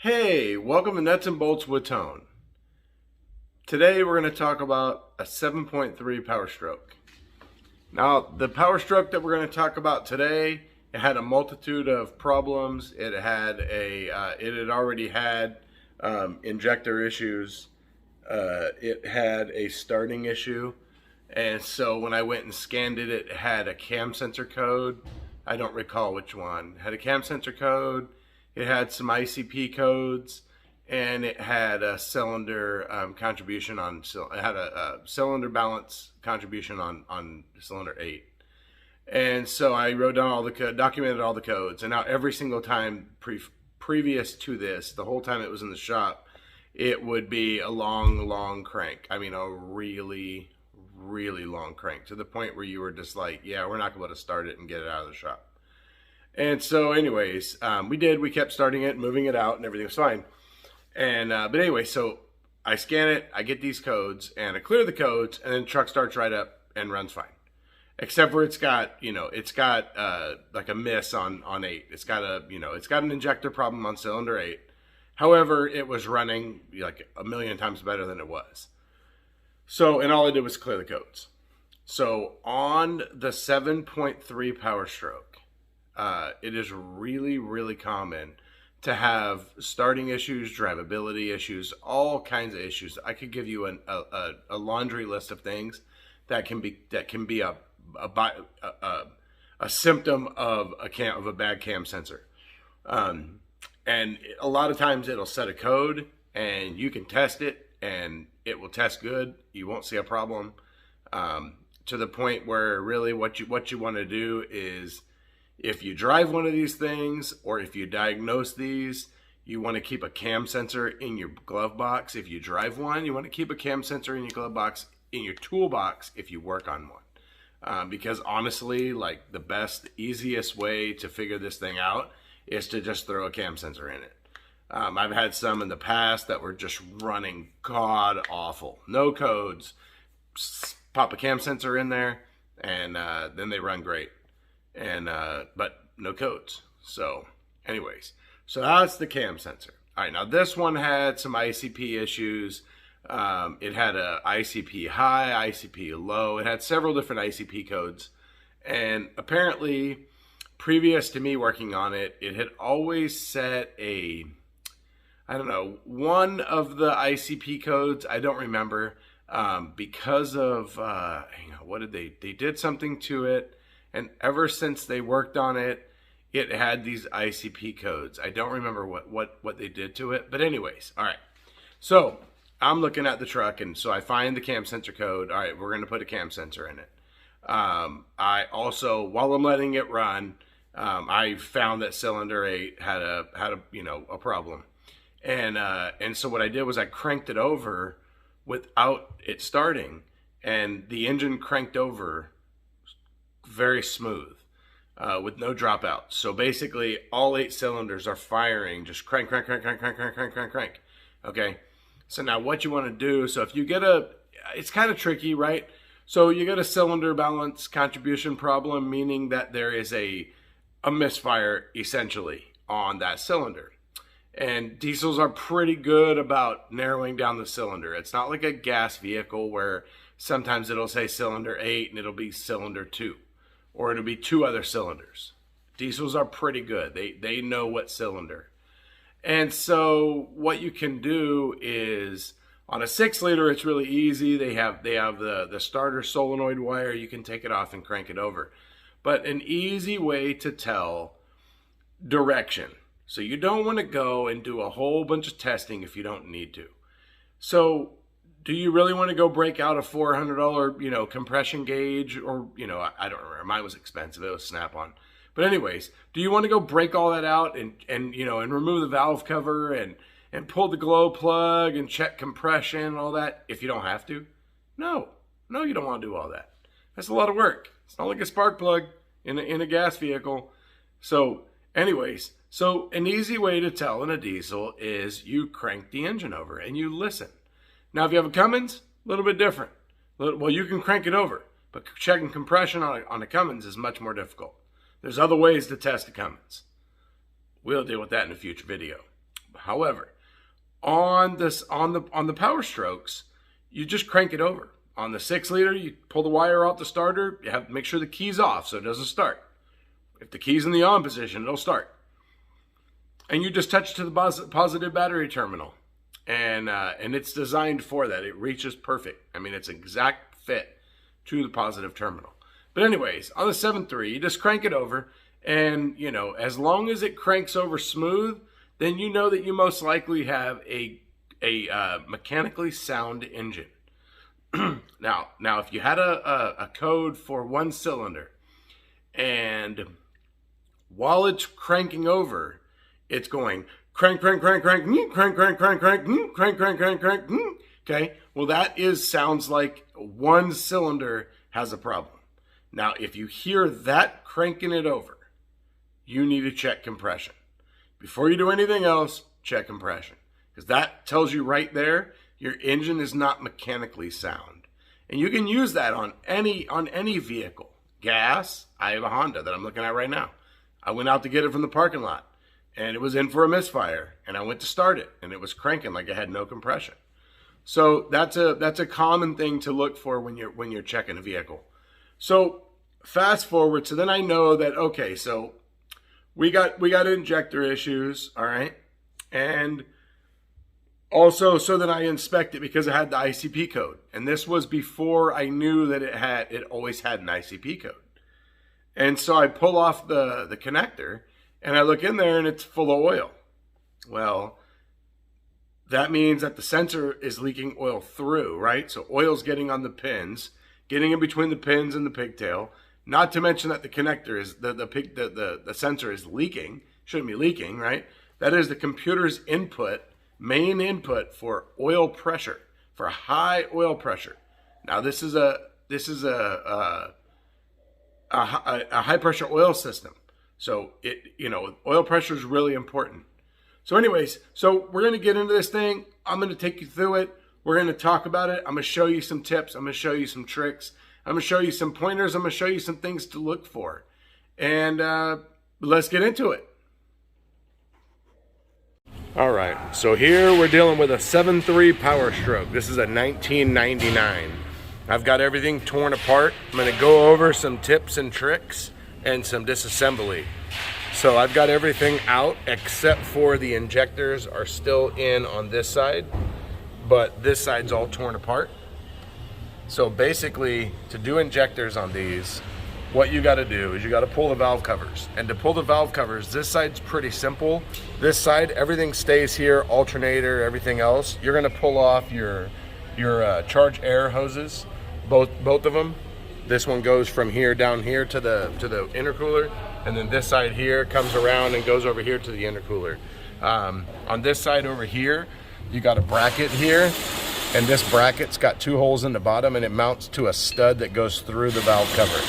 Hey, welcome to Nuts and Bolts with Tone. Today we're going to talk about a 7.3 Powerstroke. Now, the Powerstroke that we're going to talk about today, it had a multitude of problems. It had already had injector issues. It had a starting issue, and so when I went and scanned it, it had a cam sensor code. I don't recall which one. It had a cam sensor code. It had some ICP codes, and it had a cylinder contribution on. It had a cylinder balance contribution on cylinder 8. And so I wrote down all the documented all the codes, and now every single time previous to this, the whole time it was in the shop, it would be a long crank. I mean, a really long crank, to the point where you were just like, yeah, we're not going to start it and get it out of the shop. And so anyways, we kept starting it, moving it out, and everything was fine. And, but anyway, so I scan it, I get these codes, and I clear the codes, and then the truck starts right up and runs fine. Except for it's got like a miss on 8. It's got an injector problem on cylinder 8. However, it was running like a million times better than it was. So, and all I did was clear the codes. So on the 7.3 Powerstroke, it is really common to have starting issues, drivability issues, all kinds of issues. I could give you a laundry list of things that can be a symptom of a bad cam sensor. And a lot of times it'll set a code, and you can test it, and it will test good. You won't see a problem. To the point where really what you want to do is, if you drive one of these things, or if you diagnose these, you want to keep a cam sensor in your glove box. If you drive one, you want to keep a cam sensor in your glove box, in your toolbox if you work on one. Because honestly, like, the best, easiest way to figure this thing out is to just throw a cam sensor in it. I've had some in the past that were just running god awful. No codes. Pop a cam sensor in there, and then they run great. And but no codes. So anyways, so that's the cam sensor. All right, now this one had some ICP issues. It had a ICP high, ICP low. It had several different ICP codes, and apparently previous to me working on it, it had always set one of the ICP codes, I don't remember, because of what did they did something to it. And ever since they worked on it, it had these ICP codes. I don't remember what they did to it. But anyways, all right. So I'm looking at the truck, and so I find the cam sensor code. All right, we're going to put a cam sensor in it. I also, while I'm letting it run, I found that cylinder 8 had a problem. And so what I did was I cranked it over without it starting, and the engine cranked over very smooth, with no dropout. So basically all 8 cylinders are firing, just crank. Okay, so now what you want to do, so if you get it's kind of tricky, right? So you get a cylinder balance contribution problem, meaning that there is a misfire essentially on that cylinder. And diesels are pretty good about narrowing down the cylinder. It's not like a gas vehicle where sometimes it'll say cylinder 8 and it'll be cylinder 2. Or it'll be 2 other cylinders. Diesels are pretty good. They know what cylinder. And so what you can do is, on a 6-liter, it's really easy. They have the starter solenoid wire. You can take it off and crank it over. But an easy way to tell direction. So you don't want to go and do a whole bunch of testing if you don't need to. So do you really want to go break out a $400, compression gauge? Or, I don't remember. Mine was expensive. It was Snap-on. But anyways, do you want to go break all that out and remove the valve cover and pull the glow plug and check compression and all that if you don't have to? No, you don't want to do all that. That's a lot of work. It's not like a spark plug in a gas vehicle. So anyways, so an easy way to tell in a diesel is you crank the engine over and you listen. Now, if you have a Cummins, a little bit different. Well, you can crank it over, but checking compression on a Cummins is much more difficult. There's other ways to test a Cummins. We'll deal with that in a future video. However, on the Power Strokes, you just crank it over. On the 6-liter, you pull the wire off the starter. You have to make sure the key's off so it doesn't start. If the key's in the on position, it'll start. And you just touch it to the positive battery terminal. And it's designed for that. It reaches perfect. I mean, it's an exact fit to the positive terminal. But anyways, on the 7.3, you just crank it over. And, you know, as long as it cranks over smooth, then you know that you most likely have a mechanically sound engine. Now, if you had a code for 1 cylinder, and while it's cranking over, it's going crank, crank, crank, crank, crank, crank, crank, crank, crank, crank, crank, crank. Okay, well that sounds like 1 cylinder has a problem. Now, if you hear that cranking it over, you need to check compression. Before you do anything else, check compression. Because that tells you right there, your engine is not mechanically sound. And you can use that on any vehicle. Gas, I have a Honda that I'm looking at right now. I went out to get it from the parking lot, and it was in for a misfire. And I went to start it, and it was cranking like it had no compression. So that's a common thing to look for when you're checking a vehicle. So fast forward, so then I know that, okay, so we got injector issues, all right? And also, so then I inspect it because it had the ICP code. And this was before I knew that it always had an ICP code. And so I pull off the connector, and I look in there, and it's full of oil. Well, that means that the sensor is leaking oil through, right? So oil's getting on the pins, getting in between the pins and the pigtail. Not to mention that the connector is the sensor is leaking. Shouldn't be leaking, right? That is the computer's main input for oil pressure, for high oil pressure. Now this is a high pressure oil system. So oil pressure is really important. So anyways, so we're going to get into this thing. I'm going to take you through it. We're going to talk about it. I'm going to show you some tips. I'm going to show you some tricks. I'm going to show you some pointers. I'm going to show you some things to look for. And let's get into it. All right, so here we're dealing with a 7.3 Powerstroke. This is a 1999. I've got everything torn apart. I'm going to go over some tips and tricks and some disassembly. So I've got everything out except for the injectors are still in on this side, but this side's all torn apart. So basically, to do injectors on these, what you got to do is you got to pull the valve covers. And to pull the valve covers, this side's pretty simple. This side, everything stays here, alternator, everything else. You're going to pull off your charge air hoses, both of them. This one goes from here down here to the intercooler, and then this side here comes around and goes over here to the intercooler. On this side over here, you got a bracket here. And this bracket's got 2 holes in the bottom, and it mounts to a stud that goes through the valve cover.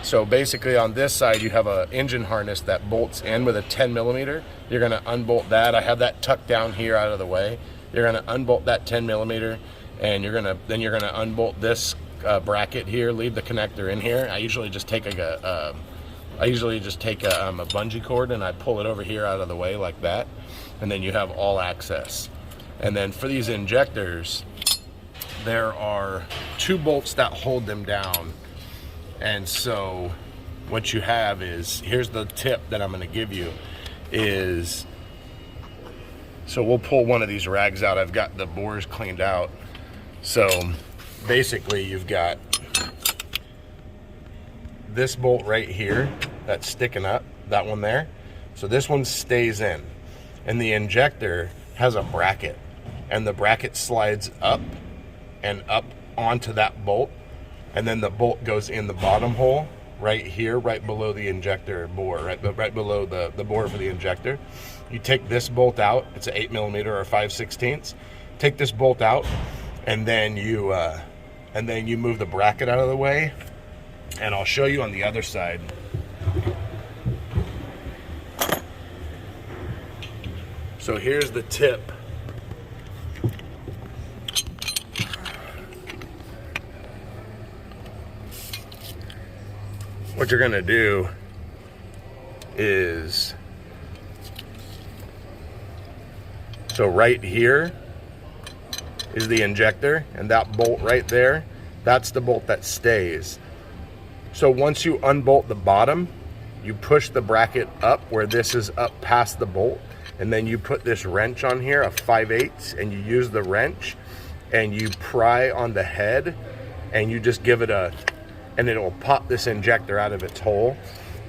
So basically on this side, you have an engine harness that bolts in with a 10 millimeter. You're gonna unbolt that. I have that tucked down here out of the way. You're gonna unbolt that 10 millimeter, and you're gonna unbolt this bracket here, leave the connector in here. I usually just take a bungee cord and I pull it over here out of the way like that. And then you have all access. And then for these injectors, there are 2 bolts that hold them down. And so what you have is, here's the tip that I'm going to give you is, so we'll pull one of these rags out. I've got the bores cleaned out. So basically you've got this bolt right here that's sticking up, that one there. So this one stays in, and the injector has a bracket, and the bracket slides up and up onto that bolt, and then the bolt goes in the bottom hole right here, right below the injector bore, right below the bore for the injector. You take this bolt out. It's an 8 millimeter or 5/16. Take this bolt out, and then you move the bracket out of the way, and I'll show you on the other side. So here's the tip. What you're gonna do is So right here is the injector, and that bolt right there, that's the bolt that stays. So once you unbolt the bottom, you push the bracket up where this is up past the bolt, and then you put this wrench on here, a 5/8, and you use the wrench and you pry on the head, and you just give it and it'll pop this injector out of its hole,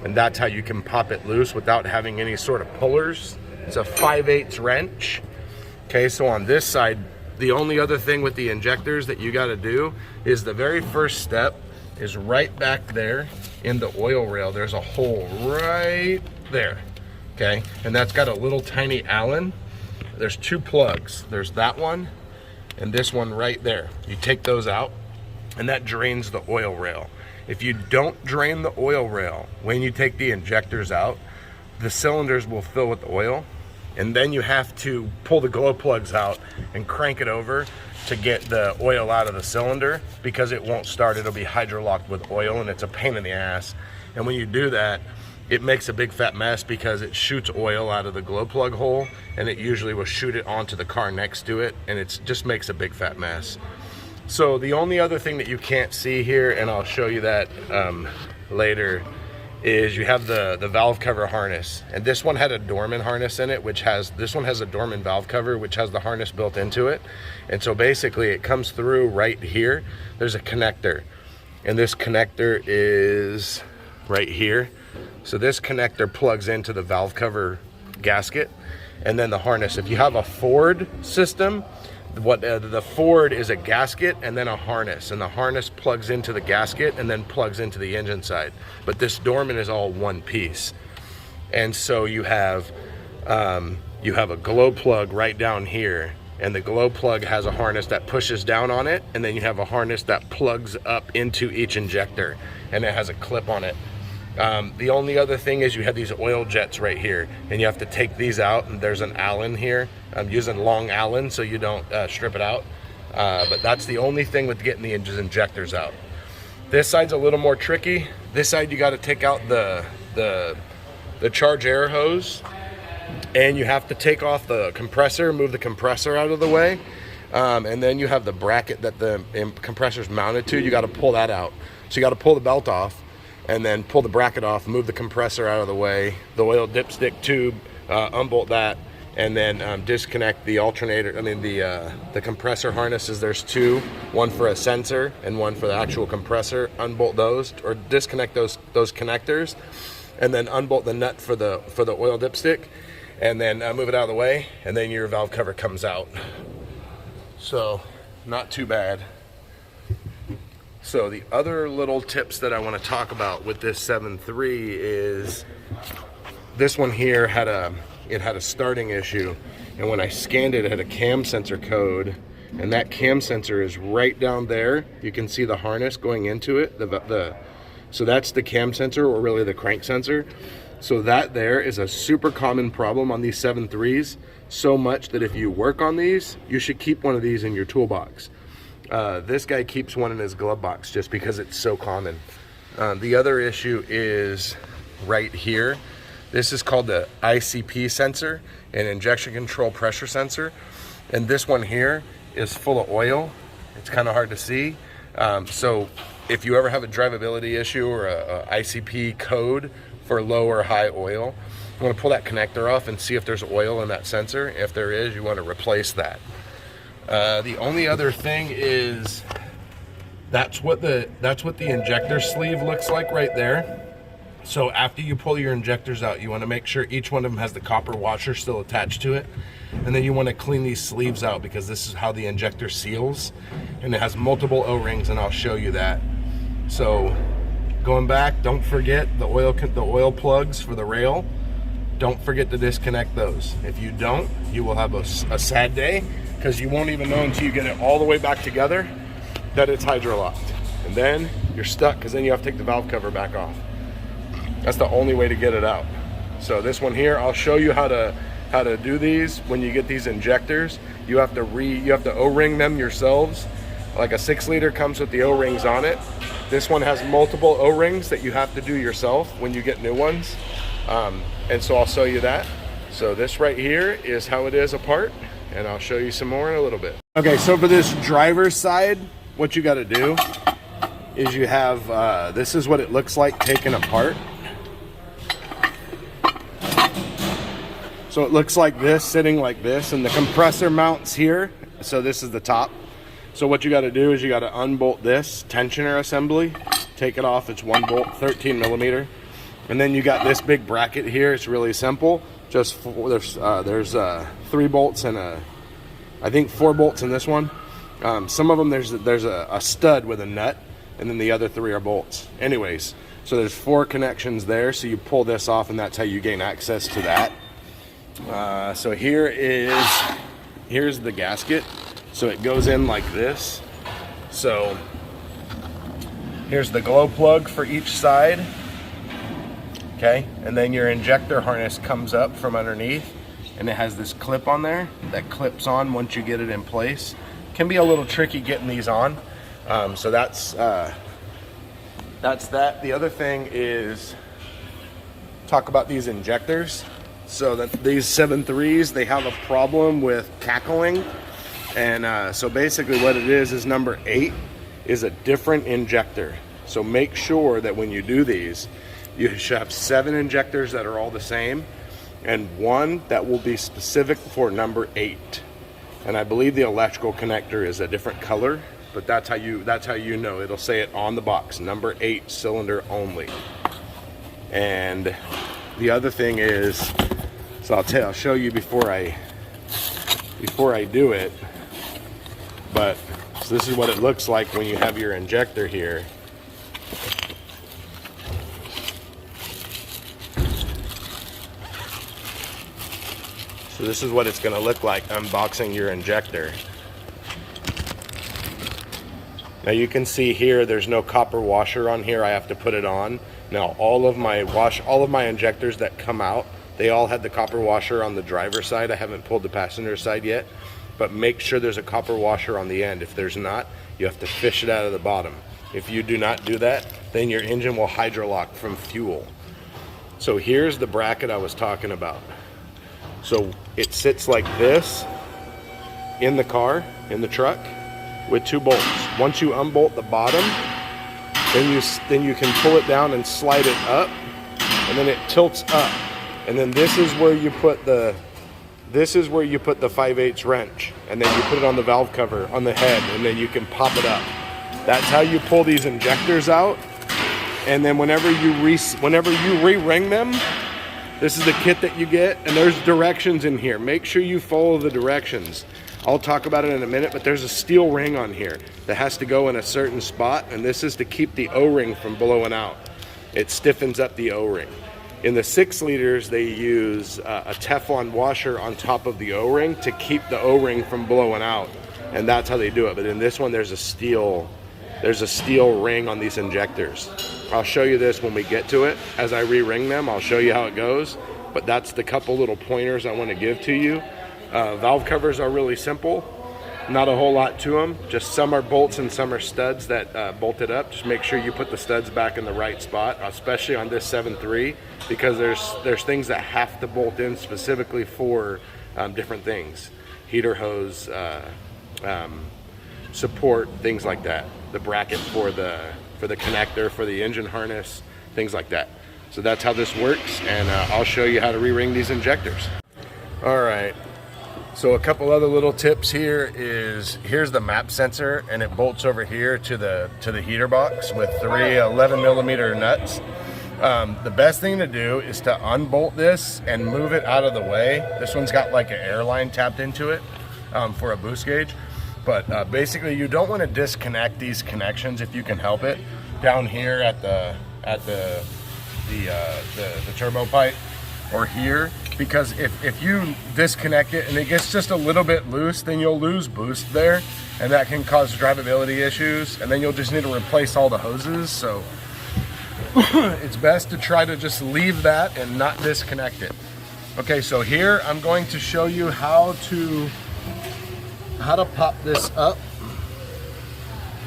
and that's how you can pop it loose without having any sort of pullers. It's a 5/8 wrench. Okay, so on this side, the only other thing with the injectors that you got to do is the very first step is right back there in the oil rail. There's a hole right there, okay? And that's got a little tiny Allen. There's 2 plugs. There's that one and this one right there. You take those out, and that drains the oil rail. If you don't drain the oil rail when you take the injectors out, the cylinders will fill with oil, and then you have to pull the glow plugs out and crank it over to get the oil out of the cylinder, because it won't start. It'll be hydrolocked with oil, and it's a pain in the ass. And when you do that, it makes a big fat mess because it shoots oil out of the glow plug hole, and it usually will shoot it onto the car next to it, and it just makes a big fat mess. So the only other thing that you can't see here, and I'll show you that later, is you have the valve cover harness. And this one had a Dorman harness in it, this one has a Dorman valve cover, which has the harness built into it. And so basically it comes through right here. There's a connector, and this connector is right here. So this connector plugs into the valve cover gasket, and then the harness. If you have a Ford system, the Ford is a gasket and then a harness, and the harness plugs into the gasket and then plugs into the engine side. But this Dorman is all one piece. And so you have a glow plug right down here, and the glow plug has a harness that pushes down on it, and then you have a harness that plugs up into each injector, and it has a clip on it. The only other thing is you have these oil jets right here, and you have to take these out, and there's an Allen here. I'm using long Allen so you don't strip it out, but that's the only thing with getting the injectors out. This side's a little more tricky. This side you got to take out the charge air hose, and you have to take off the compressor, move the compressor out of the way, and then you have the bracket that the compressor's mounted to. You got to pull that out. So you got to pull the belt off, and then pull the bracket off, move the compressor out of the way, the oil dipstick tube, unbolt that, and then disconnect the alternator, the compressor harnesses. There's 2, one for a sensor and one for the actual compressor. Unbolt those, or disconnect those connectors, and then unbolt the nut for the oil dipstick, and then move it out of the way, and then your valve cover comes out. So, not too bad. So the other little tips that I want to talk about with this 7.3 is this one here had a starting issue, and when I scanned it, it had a cam sensor code, and that cam sensor is right down there. You can see the harness going into it. So that's the cam sensor, or really the crank sensor. So that there is a super common problem on these 7.3s, so much that if you work on these, you should keep one of these in your toolbox. This guy keeps one in his glove box just because it's so common. The other issue is right here. This is called the ICP sensor, an injection control pressure sensor. And this one here is full of oil. It's kind of hard to see. So if you ever have a drivability issue or a ICP code for low or high oil, you want to pull that connector off and see if there's oil in that sensor. If there is, you want to replace that. The only other thing is that's what the injector sleeve looks like right there. So after you pull your injectors out, you want to make sure each one of them has the copper washer still attached to it, and then you want to clean these sleeves out, because this is how the injector seals, and it has multiple O-rings, and I'll show you that. So going back, don't forget the oil plugs for the rail. Don't forget to disconnect those. If you don't, you will have a sad day, because you won't even know until you get it all the way back together that it's hydrolocked. And then you're stuck, because then you have to take the valve cover back off. That's the only way to get it out. So this one here, I'll show you how to do these. When you get these injectors, you have to O-ring them yourselves. Like a 6-liter comes with the O-rings on it. This one has multiple O-rings that you have to do yourself when you get new ones. And so I'll show you that. So this right here is how it is apart. and I'll show you some more in a little bit. Okay, so for this driver's side, what you got to do is you have, this is what it looks like taken apart. So it looks like this, sitting like this, and the compressor mounts here. So this is the top. So what you got to do is you got to unbolt this tensioner assembly, take it off. It's 1 bolt, 13 millimeter. And then you got this big bracket here. It's really simple. Just there's 3 bolts and I think 4 bolts in this one. Some of them there's a stud with a nut, and then the other 3 are bolts. Anyways, so there's 4 connections there. So you pull this off, and that's how you gain access to that. So here's the gasket. So it goes in like this. So here's the glow plug for each side. Okay, and then your injector harness comes up from underneath, and it has this clip on there that clips on once you get it in place. Can be a little tricky getting these on. So that's that. The other thing is talk about these injectors. So that these 7.3s, they have a problem with cackling. And so basically what it is number 8 is a different injector. So make sure that when you do these, you should have 7 injectors that are all the same, and 1 that will be specific for number 8. And I believe the electrical connector is a different color, but that's how you know. It'll say it on the box, number 8 cylinder only. And the other thing is, so I'll show you before I do it. But so this is what it looks like when you have your injector here. So this is what it's going to look like unboxing your injector. Now you can see here there's no copper washer on here. I have to put it on. Now all of my injectors that come out, they all had the copper washer on the driver's side. I haven't pulled the passenger side yet, but make sure there's a copper washer on the end. If there's not, you have to fish it out of the bottom. If you do not do that, then your engine will hydrolock from fuel. So here's the bracket I was talking about. So it sits like this in the car, in the truck, with 2 bolts. Once you unbolt the bottom, then you can pull it down and slide it up, and then it tilts up. And then this is where you put the 5/8 wrench, and then you put it on the valve cover on the head, and then you can pop it up. That's how you pull these injectors out. And then whenever you re-ring them, this is the kit that you get, and there's directions in here. Make sure you follow the directions. I'll talk about it in a minute, but there's a steel ring on here that has to go in a certain spot, and this is to keep the O-ring from blowing out. It stiffens up the O-ring. In the 6 liters, they use a Teflon washer on top of the O-ring to keep the O-ring from blowing out, and that's how they do it. But in this one, there's a steel ring on these injectors. I'll show you this when we get to it. As I re-ring them, I'll show you how it goes, but that's the couple little pointers I want to give to you. Valve covers are really simple. Not a whole lot to them. Just some are bolts and some are studs that bolt it up. Just make sure you put the studs back in the right spot, especially on this 7.3, because there's things that have to bolt in specifically for different things. Heater hose, support, things like that. The bracket for the connector, for the engine harness, things like that. So that's how this works, and I'll show you how to re-ring these injectors. All right. So a couple other little tips here is, here's the map sensor, and it bolts over here to the heater box with 3 11 millimeter nuts. The best thing to do is to unbolt this and move it out of the way. This one's got like an air line tapped into it for a boost gauge. But basically you don't want to disconnect these connections if you can help it down here at the turbo pipe or here, because if you disconnect it and it gets just a little bit loose, then you'll lose boost there, and that can cause drivability issues, and then you'll just need to replace all the hoses. So it's best to try to just leave that and not disconnect it. Okay, so here I'm going to show you how to pop this up.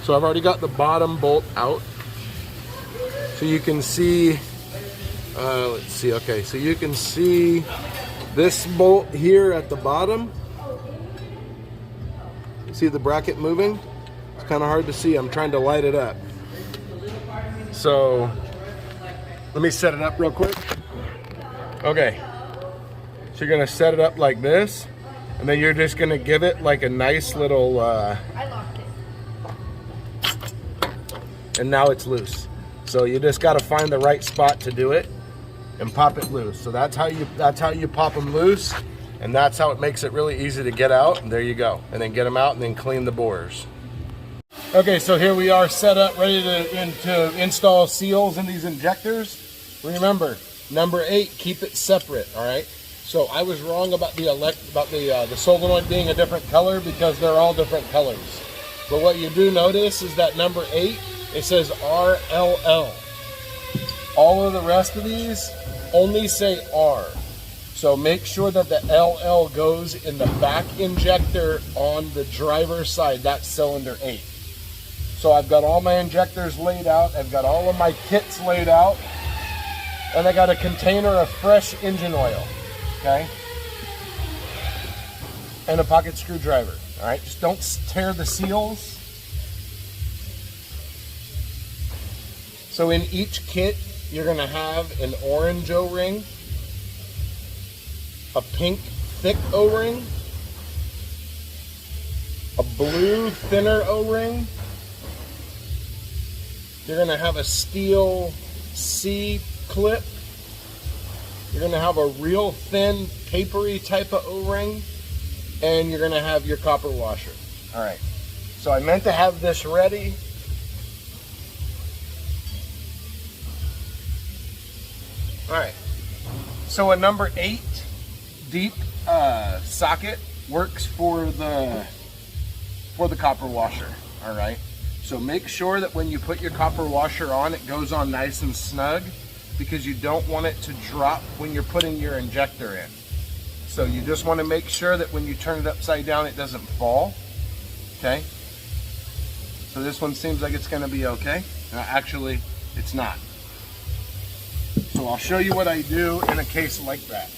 So I've already got the bottom bolt out, so you can see let's see. Okay, so you can see this bolt here at the bottom. See the bracket moving? It's kind of hard to see. I'm trying to light it up. So let me set it up real quick. Okay. So you're gonna set it up like this, and then you're just gonna give it like a nice little I locked it. and now it's loose. So you just gotta find the right spot to do it and pop it loose. So that's how you pop them loose, and that's how it makes it really easy to get out. And there you go. And then get them out and then clean the bores. Okay, so here we are set up, ready to install seals in these injectors. Remember, number 8, keep it separate. All right. So I was wrong about the solenoid being a different color because they're all different colors. But what you do notice is that number 8, it says RLL. All of the rest of these only say R. So make sure that the LL goes in the back injector on the driver's side. That's cylinder 8. So I've got all my injectors laid out. I've got all of my kits laid out. And I got a container of fresh engine oil. Okay? And a pocket screwdriver. All right? Just don't tear the seals. So in each kit, you're going to have an orange O-ring, a pink thick O-ring, a blue thinner O-ring. You're going to have a steel C clip. You're going to have a real thin papery type of O-ring, and you're going to have your copper washer. All right. So I meant to have this ready. All right. So a number 8 deep socket works for the copper washer. All right. So make sure that when you put your copper washer on, it goes on nice and snug, because you don't want it to drop when you're putting your injector in. So you just want to make sure that when you turn it upside down, it doesn't fall. Okay. So this one seems like it's going to be okay. Actually, it's not. So I'll show you what I do in a case like that.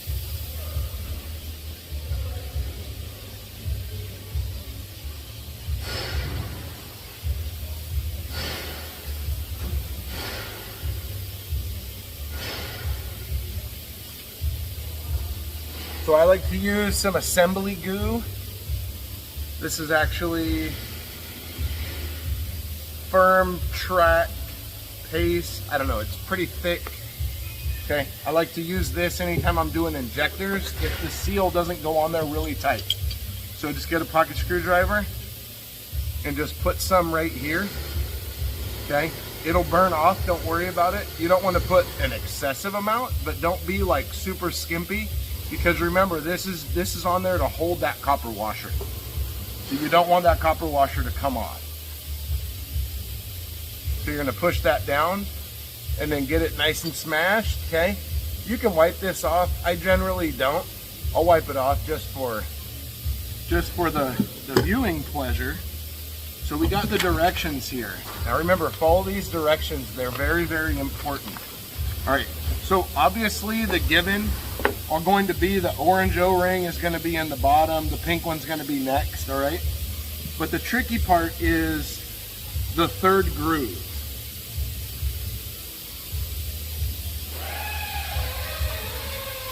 So I like to use some assembly goo. This is actually firm track paste. I don't know, it's pretty thick. Okay, I like to use this anytime I'm doing injectors if the seal doesn't go on there really tight. So just get a pocket screwdriver and just put some right here. Okay, it'll burn off, don't worry about it. You don't want to put an excessive amount, but don't be like super skimpy, because remember, this is on there to hold that copper washer. So you don't want that copper washer to come off. So you're going to push that down and then get it nice and smashed. Okay, you can wipe this off. I generally don't. I'll wipe it off just for the viewing pleasure. So we got the directions here. Now remember, follow these directions. They're very, very important. All right, so obviously the given are going to be the orange O-ring is going to be in the bottom, the pink one's going to be next. All right, but the tricky part is the third groove.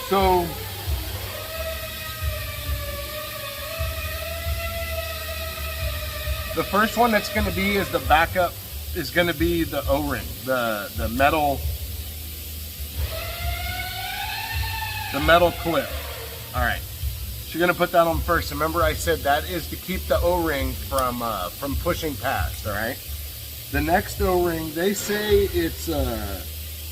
So the first one that's going to be is the backup is going to be the O-ring, the metal clip. All right, so you're going to put that on first. Remember, I said that is to keep the O-ring from pushing past. All right. The next O-ring, they say it's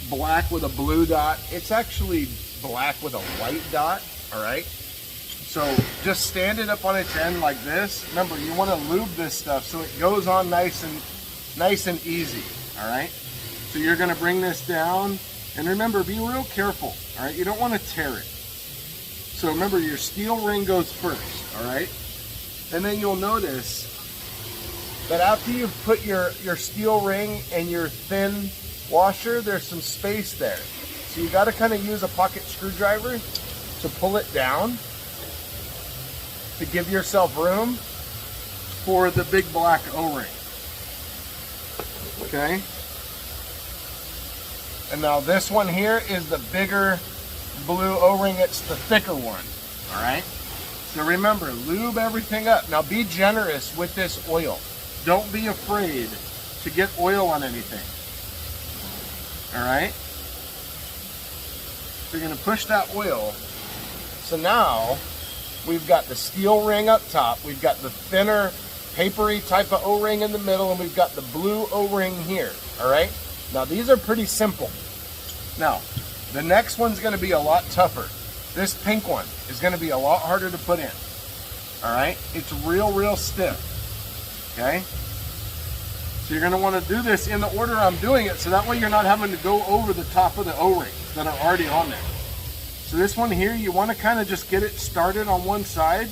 black with a blue dot. It's actually black with a white dot. All right. So just stand it up on its end like this. Remember, you want to lube this stuff so it goes on nice and easy. All right. So you're going to bring this down, and remember, be real careful. All right. You don't want to tear it. So remember, your steel ring goes first. All right. And then you'll notice that after you've put your steel ring and your thin washer, there's some space there. So you got to kind of use a pocket screwdriver to pull it down, to give yourself room. for the big black O-ring. Okay. And now this one here is the bigger blue O-ring. It's the thicker one. All right. So remember, lube everything up. Now be generous with this oil. Don't be afraid to get oil on anything. All right. So you're going to push that oil. So now we've got the steel ring up top. We've got the thinner, papery type of O-ring in the middle, and we've got the blue O-ring here. All right. Now these are pretty simple. Now the next one's going to be a lot tougher. This pink one is going to be a lot harder to put in. All right. It's real stiff. Okay. So you're going to want to do this in the order I'm doing it, so that way you're not having to go over the top of the O-rings that are already on there. So this one here, you want to kind of just get it started on one side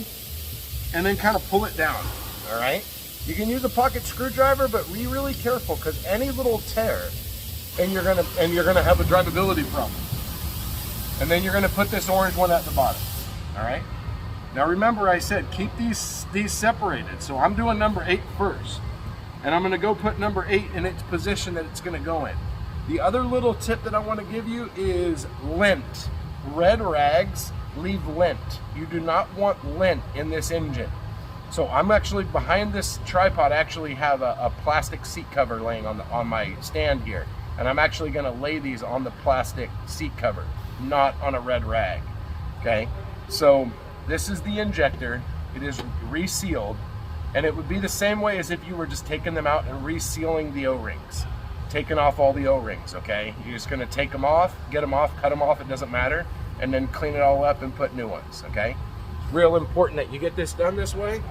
and then kind of pull it down. All right. You can use a pocket screwdriver, but be really careful, because any little tear and you're gonna have a drivability problem. And then you're gonna put this orange one at the bottom. All right. Now remember, I said keep these separated. So I'm doing number 8 first, and I'm gonna go put number 8 in its position that it's gonna go in. The other little tip that I want to give you is lint. Red rags leave lint. You do not want lint in this engine. So I'm actually behind this tripod. I actually have a plastic seat cover laying on my stand here, and I'm actually going to lay these on the plastic seat cover, not on a red rag. Okay, so this is the injector. It is resealed, and it would be the same way as if you were just taking them out and resealing the O-rings, taking off all the O-rings. Okay, you're just going to take them off, get them off, cut them off, it doesn't matter, and then clean it all up and put new ones. Okay, it's real important that you get this done this way.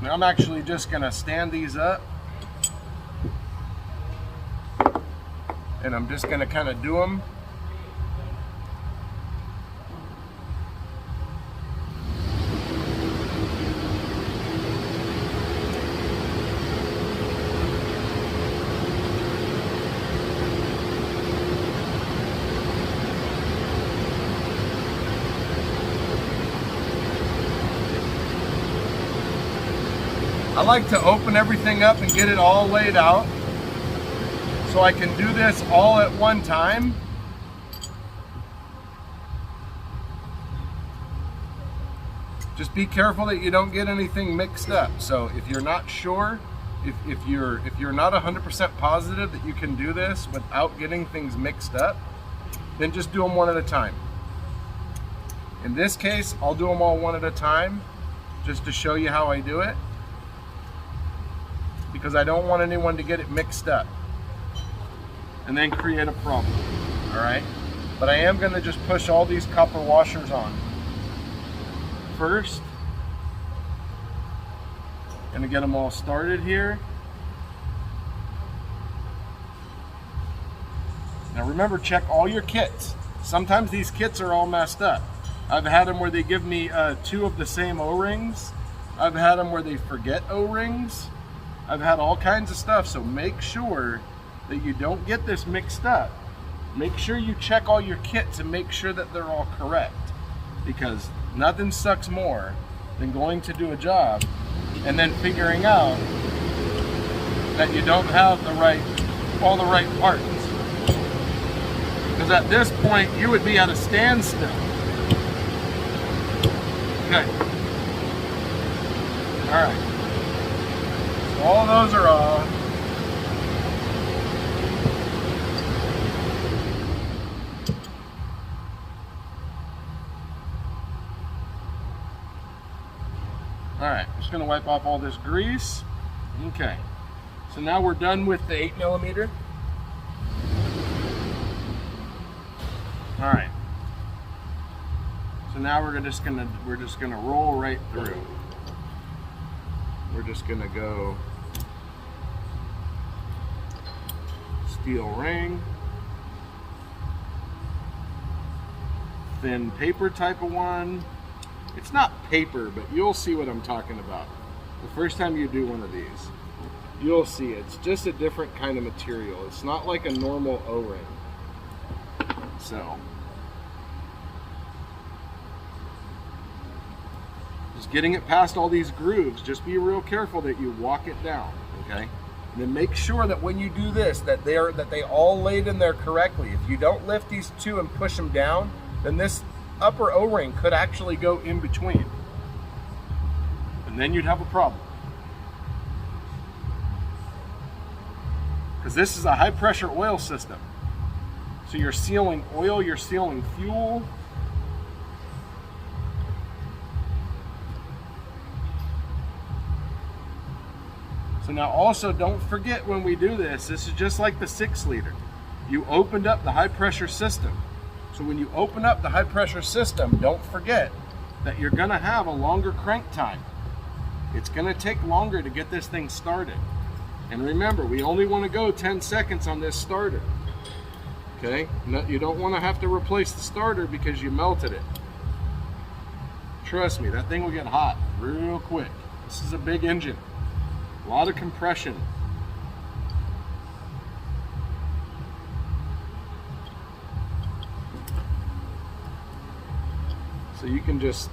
Now I'm actually just going to stand these up, and I'm just going to kind of do them. I like to open everything up and get it all laid out so I can do this all at one time. Just be careful that you don't get anything mixed up. So if you're not sure, if you're not 100% positive that you can do this without getting things mixed up, then just do them one at a time. In this case, I'll do them all one at a time just to show you how I do it, because I don't want anyone to get it mixed up and then create a problem. All right, but I am going to just push all these copper washers on first. Gonna get them all started here. Now remember, check all your kits. Sometimes these kits are all messed up. I've had them where they give me 2 of the same O-rings. I've had them where they forget O-rings. I've had all kinds of stuff, so make sure that you don't get this mixed up. Make sure you check all your kits and make sure that they're all correct, because nothing sucks more than going to do a job and then figuring out that you don't have all the right parts. Because at this point, you would be at a standstill. Okay. All right. All those are off. All right, just gonna wipe off all this grease. Okay, so now we're done with the 8mm. All right, so now we're just gonna roll right through. We're just gonna go steel ring, thin paper type of one. It's not paper, but you'll see what I'm talking about the first time you do one of these. you'll see it's just a different kind of material. It's not like a normal O-ring. So just getting it past all these grooves, just be real careful that you walk it down, okay? And then make sure that when you do this, that they all laid in there correctly. If you don't lift these two and push them down, then this upper O-ring could actually go in between. And then you'd have a problem. Because this is a high pressure oil system. So you're sealing oil, you're sealing fuel. So now also don't forget when we do this, this is just like the 6-liter. You opened up the high pressure system. So when you open up the high pressure system, don't forget that you're gonna have a longer crank time. It's gonna take longer to get this thing started. And remember, we only wanna go 10 seconds on this starter. Okay, you don't wanna have to replace the starter because you melted it. Trust me, that thing will get hot real quick. This is a big engine. A lot of compression. So you can just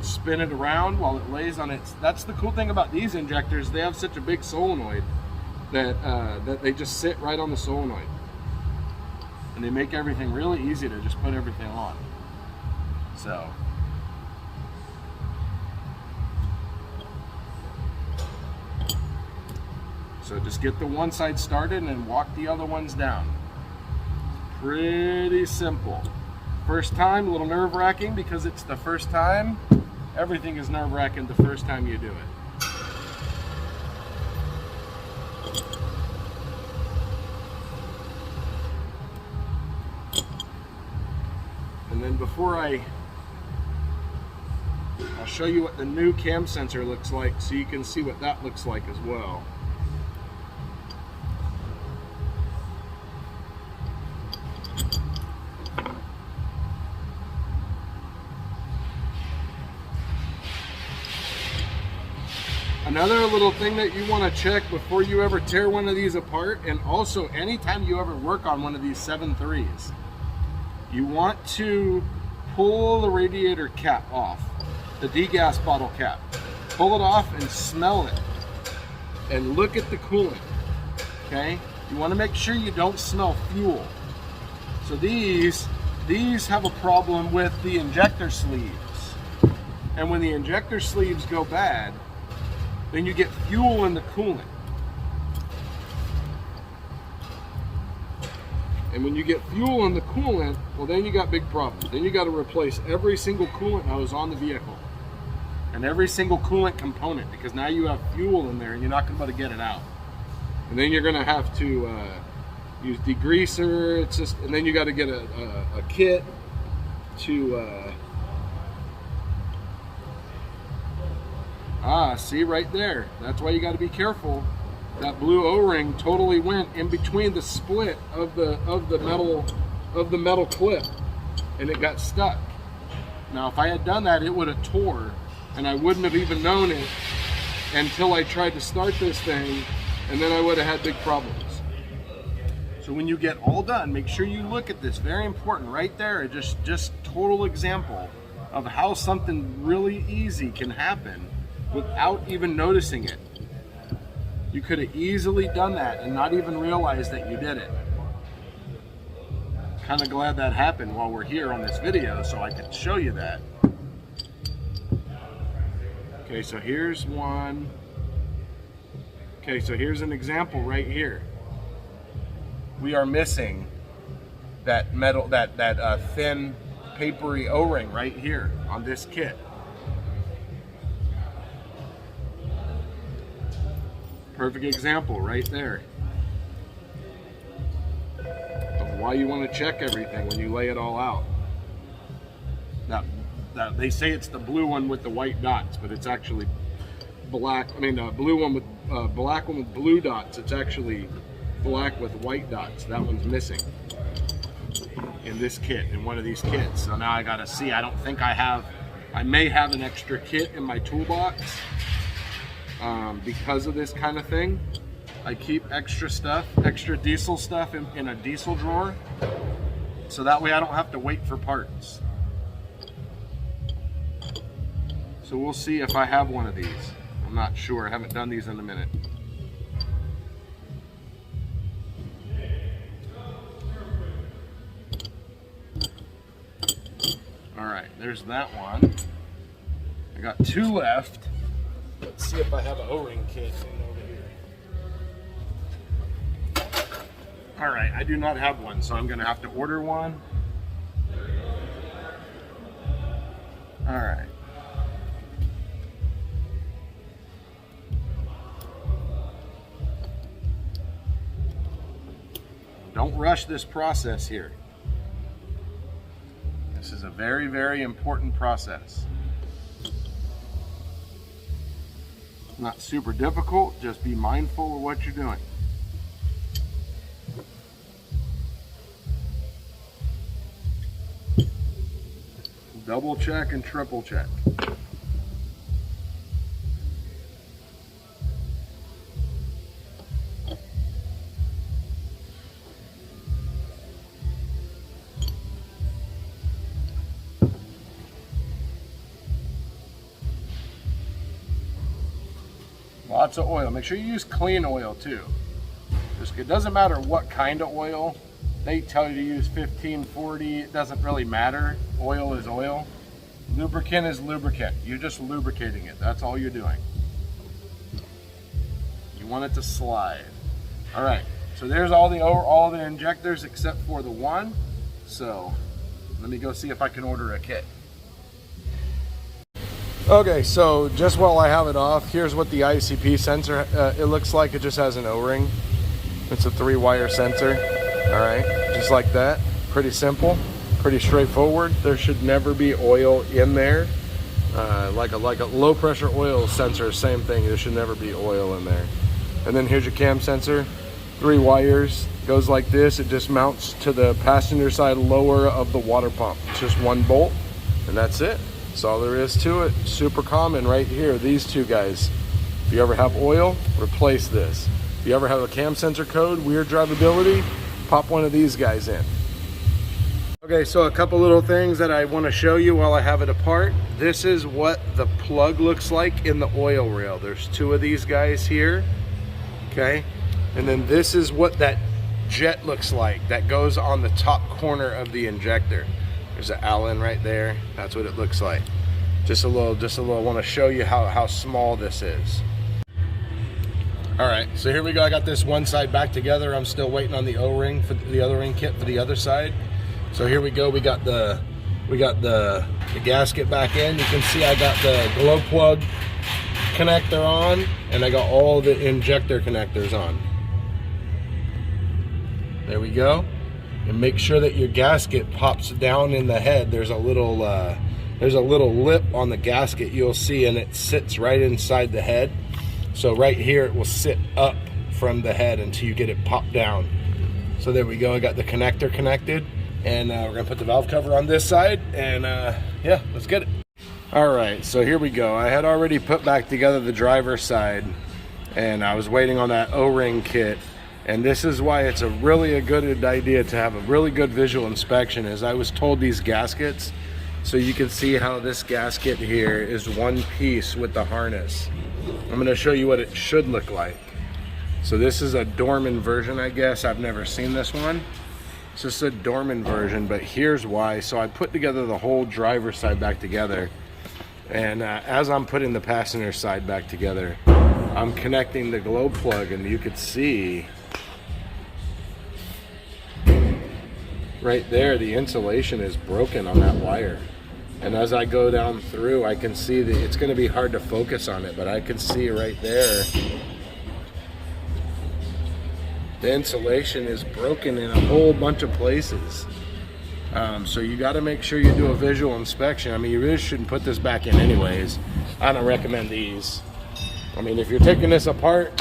spin it around while it lays on its. That's the cool thing about these injectors. They have such a big solenoid that that they just sit right on the solenoid, and they make everything really easy to just put everything on. So just get the one side started and then walk the other ones down. Pretty simple. First time, a little nerve-wracking because it's the first time. Everything is nerve-wracking the first time you do it. And then before I'll show you what the new cam sensor looks like so you can see what that looks like as well. Another little thing that you want to check before you ever tear one of these apart, and also anytime you ever work on one of these 7.3s, you want to pull the radiator cap off, the degas bottle cap. Pull it off and smell it and look at the coolant, okay? You want to make sure you don't smell fuel. So these have a problem with the injector sleeves, and when the injector sleeves go bad, then you get fuel in the coolant. And when you get fuel in the coolant, well, then you got big problems. Then you got to replace every single coolant hose on the vehicle and every single coolant component, because now you have fuel in there and you're not going to be able to get it out. And then you're going to have to use degreaser. It's just, and then you got to get a kit to see right there. That's why you got to be careful. That blue O-ring totally went in between the split of the metal clip, and it got stuck. Now, if I had done that, it would have tore, and I wouldn't have even known it until I tried to start this thing, and then I would have had big problems. So when you get all done, make sure you look at this. Very important, right there. Just total example of how something really easy can happen without even noticing it. You could have easily done that and not even realize that you did it. Kind of glad that happened while we're here on this video so I could show you that. Okay, so here's one. Okay, so here's an example right here. We are missing that metal, that thin, papery O-ring right here on this kit. Perfect example right there of why you want to check everything when you lay it all out. Now, they say it's the blue one with the white dots, but it's actually black. I mean, blue one with black one with blue dots. It's actually black with white dots. That one's missing in this kit, in one of these kits. So now I gotta see. I don't think I have. I may have an extra kit in my toolbox. because of this kind of thing. I keep extra diesel stuff in a diesel drawer, so that way I don't have to wait for parts. So we'll see if I have one of these. I'm not sure, I haven't done these in a minute. All right, there's that one. I got 2 left. Let's see if I have an O-ring kit over here. All right, I do not have one, so I'm gonna have to order one. All right. Don't rush this process here. This is a very, very important process. Not super difficult, just be mindful of what you're doing. Double check and triple check. Lots of oil. Make sure you use clean oil too. It doesn't matter what kind of oil. They tell you to use 15, 40. It doesn't really matter. Oil is oil. Lubricant is lubricant. You're just lubricating it. That's all you're doing. You want it to slide. All right. So there's all the injectors except for the one. So let me go see if I can order a kit. Okay, so just while I have it off, here's what the ICP sensor, it looks like. It just has an O-ring. It's a 3-wire sensor. All right, just like that. Pretty simple, pretty straightforward. There should never be oil in there. Like a low pressure oil sensor, same thing. There should never be oil in there. And then here's your cam sensor, 3 wires. Goes like this. It just mounts to the passenger side lower of the water pump. It's just 1 bolt, and that's it. That's all there is to it. Super common right here, these 2 guys. If you ever have oil, replace this. If you ever have a cam sensor code, weird drivability, pop one of these guys in. Okay, so a couple little things that I want to show you while I have it apart. This is what the plug looks like in the oil rail. There's 2 of these guys here, okay? And then this is what that jet looks like that goes on the top corner of the injector. There's an Allen right there. That's what it looks like. Just a little, I want to show you how small this is. All right, so here we go. I got this one side back together. I'm still waiting on the O-ring for the other ring kit for the other side. So here we go. We got the gasket back in. You can see I got the glow plug connector on, and I got all the injector connectors on. There we go. And make sure that your gasket pops down in the head. There's a little lip on the gasket you'll see, and it sits right inside the head. So right here it will sit up from the head until you get it popped down. So there we go. I got the connector connected, and we're gonna put the valve cover on this side, and yeah, let's get it. All right, so here we go. I had already put back together the driver's side, and I was waiting on that O-ring kit. And this is why it's really a good idea to have a really good visual inspection. As I was told, these gaskets, so you can see how this gasket here is one piece with the harness. I'm going to show you what it should look like. So this is a Dorman version, I guess. I've never seen this one. It's just a Dorman version, but here's why. So I put together the whole driver's side back together, and as I'm putting the passenger side back together, I'm connecting the glow plug, and you could see right there, the insulation is broken on that wire. And as I go down through, I can see that it's going to be hard to focus on it, but I can see right there, the insulation is broken in a whole bunch of places. So you got to make sure you do a visual inspection. I mean, you really shouldn't put this back in anyways. I don't recommend these. I mean, if you're taking this apart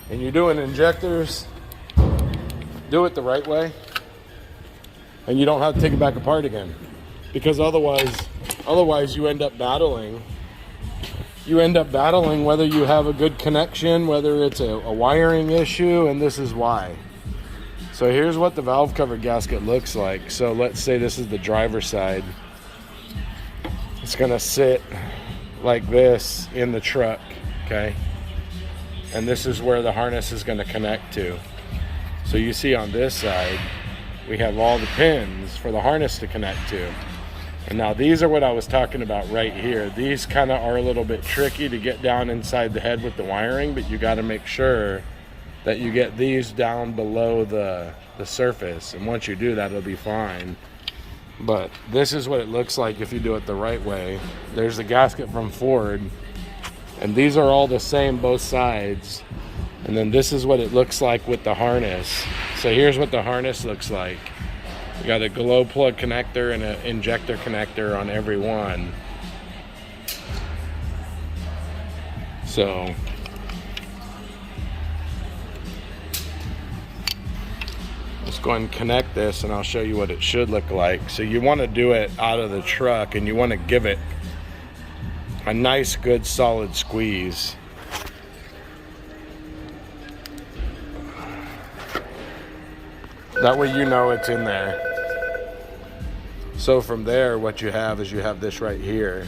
and you're doing injectors, do it the right way. And you don't have to take it back apart again, because otherwise you end up battling you end up battling whether you have a good connection, whether it's a wiring issue, and this is why. So here's what the valve cover gasket looks like. So let's say this is the driver's side. It's gonna sit like this in the truck, okay? And this is where the harness is gonna connect to. So you see on this side, we have all the pins for the harness to connect to. And now these are what I was talking about right here. These kind of are a little bit tricky to get down inside the head with the wiring, but you gotta make sure that you get these down below the surface. And once you do that, it'll be fine. But this is what it looks like if you do it the right way. There's the gasket from Ford, and these are all the same both sides. And then this is what it looks like with the harness. So here's what the harness looks like. You got a glow plug connector and an injector connector on every one. So let's go ahead and connect this, and I'll show you what it should look like. So you want to do it out of the truck, and you want to give it a nice, good, solid squeeze. That way you know it's in there. So from there, what you have is you have this right here.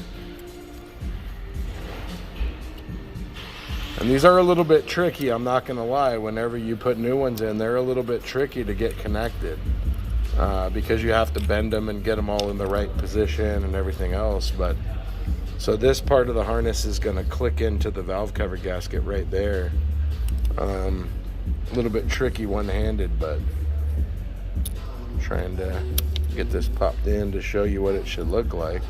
And these are a little bit tricky, I'm not gonna lie. Whenever you put new ones in, they're a little bit tricky to get connected because you have to bend them and get them all in the right position and everything else. But so this part of the harness is gonna click into the valve cover gasket right there. A little bit tricky one-handed, but I'm trying to get this popped in to show you what it should look like.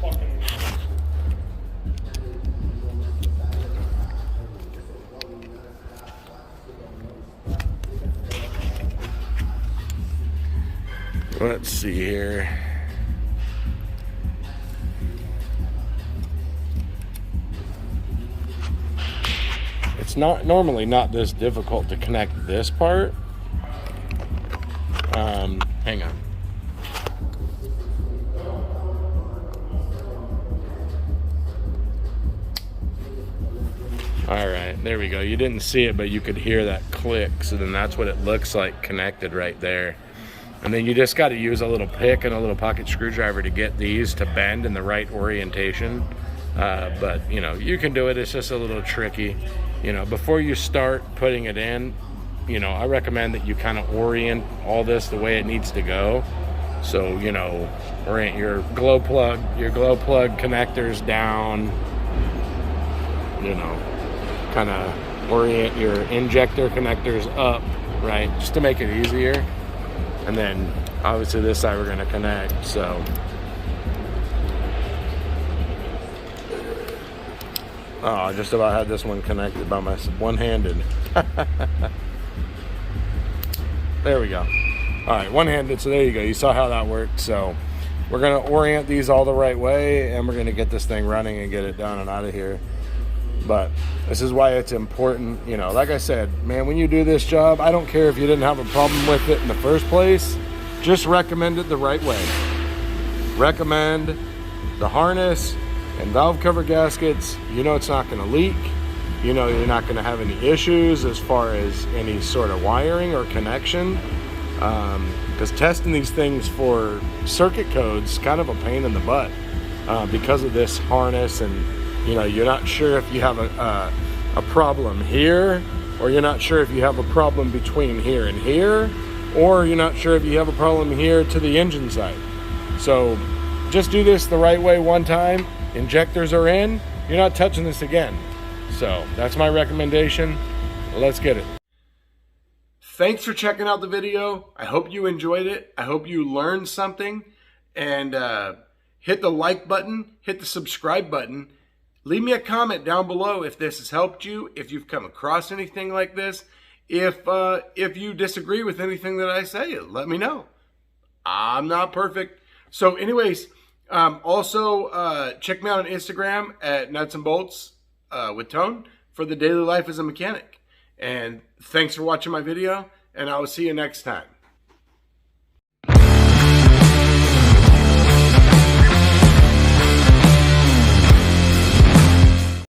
Let's see here. It's normally not this difficult to connect this part. Hang on. All right, there we go. You didn't see it, but you could hear that click. So then that's what it looks like connected right there. And then you just got to use a little pick and a little pocket screwdriver to get these to bend in the right orientation. But you know, you can do it. It's just a little tricky. You know, before you start putting it in, you know, I recommend that you kind of orient all this the way it needs to go. So, you know, orient your glow plug connectors down, you know, kind of orient your injector connectors up, right? Just to make it easier. And then obviously this side we're going to connect. So oh, I just about had this one connected by my one-handed. There we go. All right, one-handed. So there you go. You saw how that worked. So we're going to orient these all the right way, and we're going to get this thing running and get it down and out of here. But this is why it's important, you know, like I said, man, when you do this job, I don't care if you didn't have a problem with it in the first place, just recommend it the right way. Recommend the harness and valve cover gaskets. You know it's not going to leak. You know you're not going to have any issues as far as any sort of wiring or connection. Because testing these things for circuit codes is kind of a pain in the butt because of this harness. And you know, you're not sure if you have a problem here, or you're not sure if you have a problem between here and here, or you're not sure if you have a problem here to the engine side. So just do this the right way one time. Injectors are in. You're not touching this again. So that's my recommendation. Let's get it. Thanks for checking out the video. I hope you enjoyed it. I hope you learned something. And hit the like button, hit the subscribe button. Leave me a comment down below if this has helped you, if you've come across anything like this. If you disagree with anything that I say, let me know. I'm not perfect. So anyways, also check me out on Instagram at Nuts and Bolts with Tone for the daily life as a mechanic. And thanks for watching my video, and I will see you next time.